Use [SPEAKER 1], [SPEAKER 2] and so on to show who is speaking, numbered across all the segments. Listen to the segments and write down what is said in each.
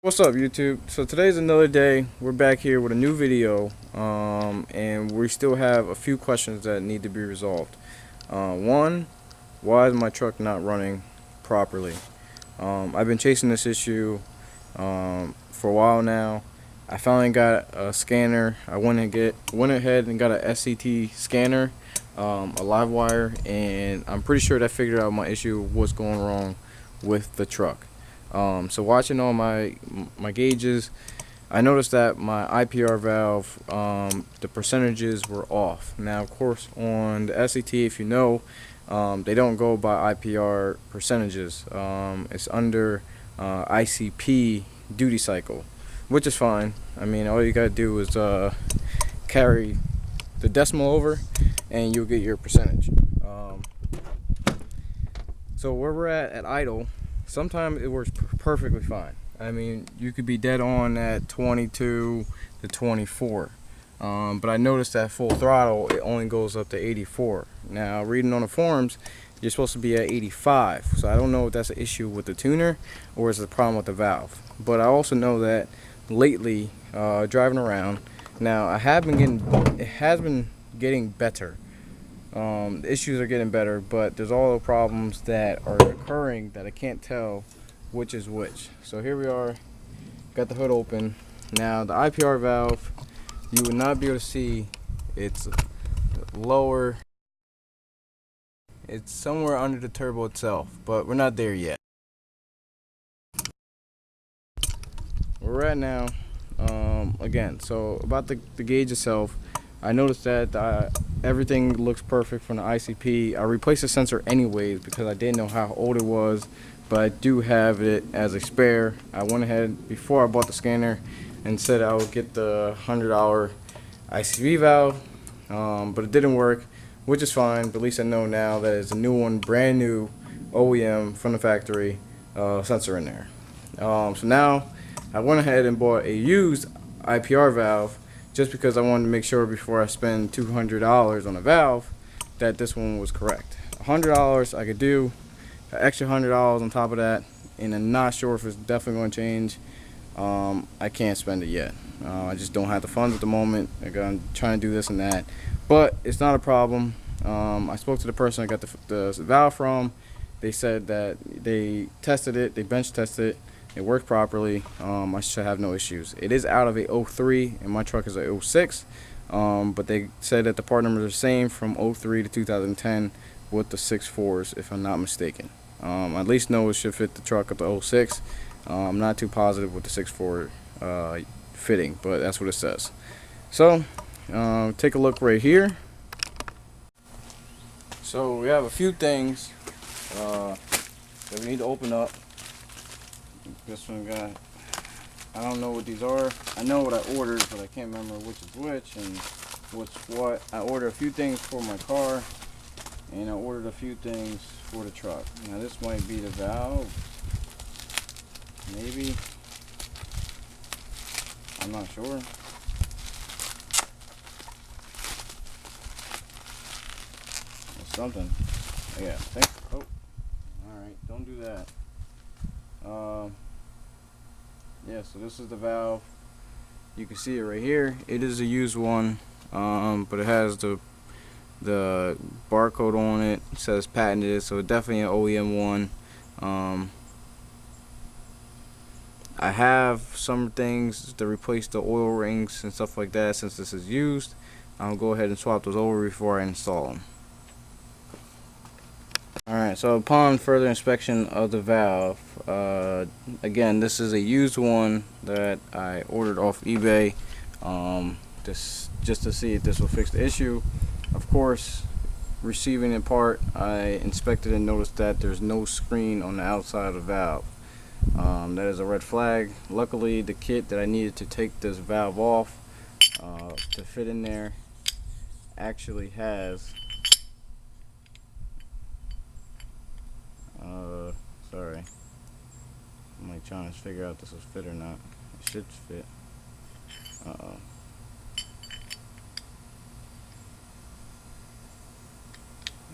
[SPEAKER 1] What's up, YouTube? So today's another day. We're back here with a new video, and we still have a few questions that need to be resolved. One, why is my truck not running properly? I've been chasing this issue for a while now. I finally got a scanner. I went ahead and got a SCT scanner, a live wire, and I'm pretty sure that figured out my issue, what's going wrong with the truck. So watching all my gauges, I noticed that my IPR valve, the percentages were off. Now, of course, on the SCT, if you know, they don't go by IPR percentages. It's under ICP duty cycle, which is fine. I mean, all you gotta do is carry the decimal over, and you'll get your percentage. So where we're at idle, sometimes it works perfectly fine. I mean, you could be dead on at 22 to 24. But I noticed that full throttle, it only goes up to 84. Now, reading on the forums, you're supposed to be at 85. So I don't know if that's an issue with the tuner or is it a problem with the valve. But I also know that lately, driving around, now it has been getting better. The issues are getting better, but there's all the problems that are occurring that I can't tell which is which. So here we are, got the hood open. Now the IPR valve, you would not be able to see, it's lower, it's somewhere under the turbo itself, but we're not there yet. Where we're at now, again, so about the gauge itself, I noticed that everything looks perfect from the ICP. I replaced the sensor anyways because I didn't know how old it was, but I do have it as a spare. I went ahead before I bought the scanner and said I would get the $100 ICP valve, but it didn't work, which is fine. But at least I know now that it's a new one, brand new OEM from the factory sensor in there. So now I went ahead and bought a used IPR valve, just because I wanted to make sure before I spend $200 on a valve that this one was correct. $100 I could do, an extra $100 on top of that, and I'm not sure if it's definitely going to change. I can't spend it yet. I just don't have the funds at the moment. I'm trying to do this and that, but it's not a problem. I spoke to the person I got the valve from. They said that they tested it, they bench tested it. It worked properly. I should have no issues. It is out of a 03 and my truck is a 06, but they said that the part numbers are the same from 03 to 2010 with the 6.4s, if I'm not mistaken. I at least know it should fit the truck of the 06. I'm not too positive with the 6.4 fitting, but that's what it says. So take a look right here. So we have a few things that we need to open up. This one got, I don't know what these are. I know what I ordered, but I can't remember which is which and what's what. I ordered a few things for my car, and I ordered a few things for the truck. Now this might be the valve, maybe. I'm not sure. It's something. Yeah, thanks. Oh, all right. Don't do that. Yeah, so this is the valve. You can see it right here. It is a used one, but it has the barcode on it. It says patented, so definitely an OEM one. I have some things to replace the oil rings and stuff like that. Since this is used, I'll go ahead and swap those over before I install them. Alright, so upon further inspection of the valve, again, this is a used one that I ordered off eBay, just to see if this will fix the issue. Of course, receiving it part, I inspected and noticed that there's no screen on the outside of the valve. That is a red flag. Luckily, the kit that I needed to take this valve off to fit in there actually has sorry, I'm like trying to figure out if this will fit or not. It should fit.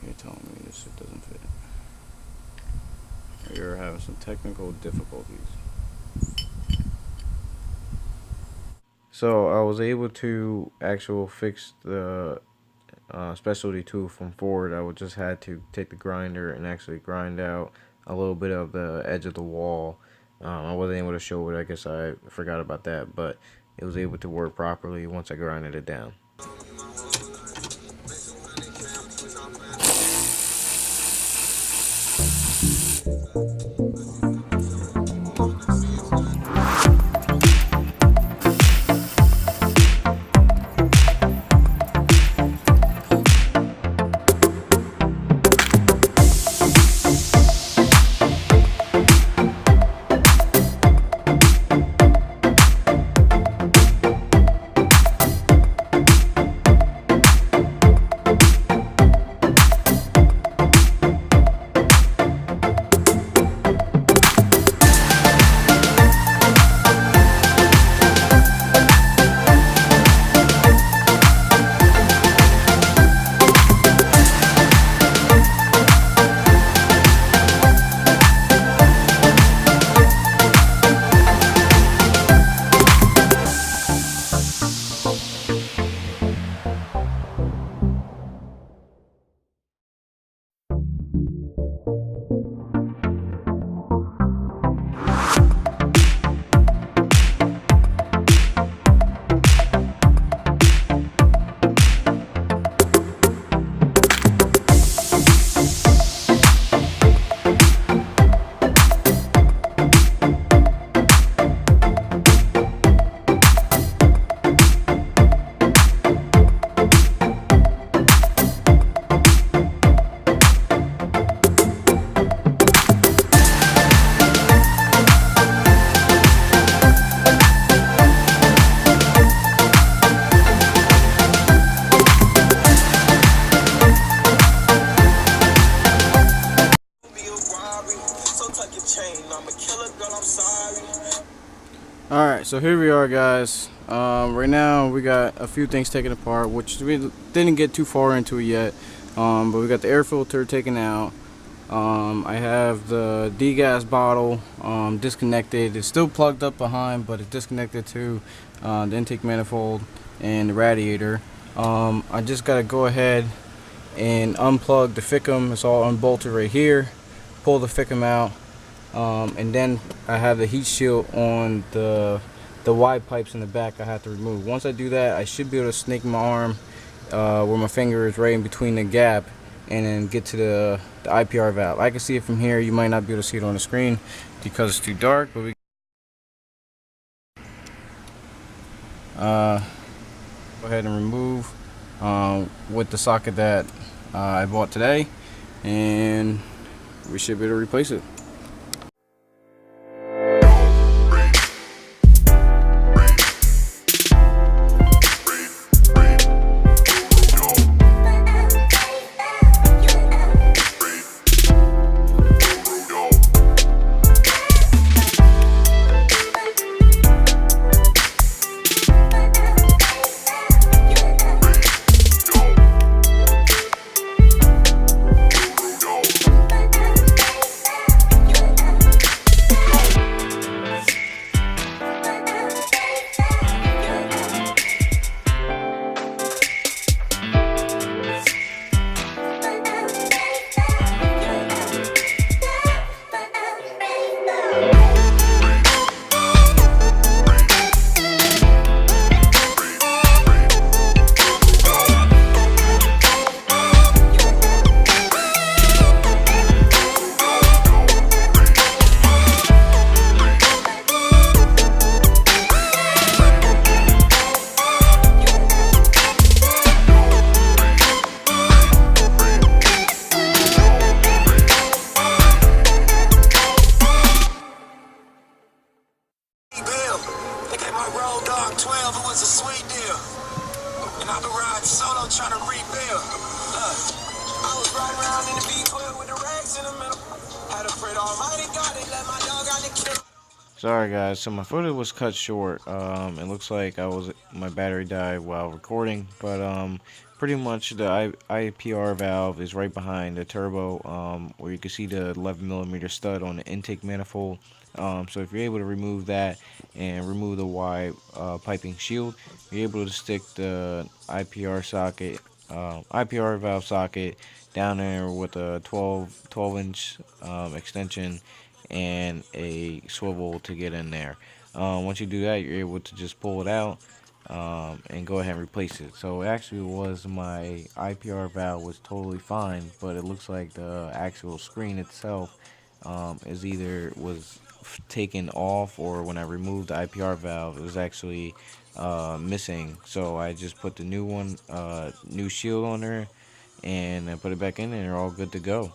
[SPEAKER 1] You're telling me this shit doesn't fit. You're having some technical difficulties. So I was able to actually fix the specialty tool from Ford. I would just had to take the grinder and actually grind out a little bit of the edge of the wall. I wasn't able to show it. I guess I forgot about that, but it was able to work properly once I grinded it down. Alright, so here we are, guys. Right now we got a few things taken apart, which we didn't get too far into it yet, but we got the air filter taken out. I have the degas bottle disconnected. It's still plugged up behind, but it's disconnected to the intake manifold and the radiator. I just got to go ahead and unplug the FICM. It's all unbolted right here. Pull the FICM out. And then I have the heat shield on the wide pipes in the back I have to remove. Once I do that, I should be able to snake my arm where my finger is right in between the gap and then get to the IPR valve. I can see it from here. You might not be able to see it on the screen because it's too dark, but we go ahead and remove with the socket that I bought today, and we should be able to replace it. Sorry guys, so my footage was cut short. It looks like my battery died while recording, but pretty much the IPR valve is right behind the turbo, where you can see the 11mm stud on the intake manifold.
[SPEAKER 2] So if you're able to remove that and remove the wide piping shield, you're able to stick the IPR socket, IPR valve socket down there with a 12-inch extension and a swivel to get in there. Once you do that, you're able to just pull it out and go ahead and replace it. So it actually was my IPR valve was totally fine, but it looks like the actual screen itself is either was taken off, or when I removed the IPR valve, it was actually missing. So I just put the new one, new shield on there, and I put it back in, and they're all good to go.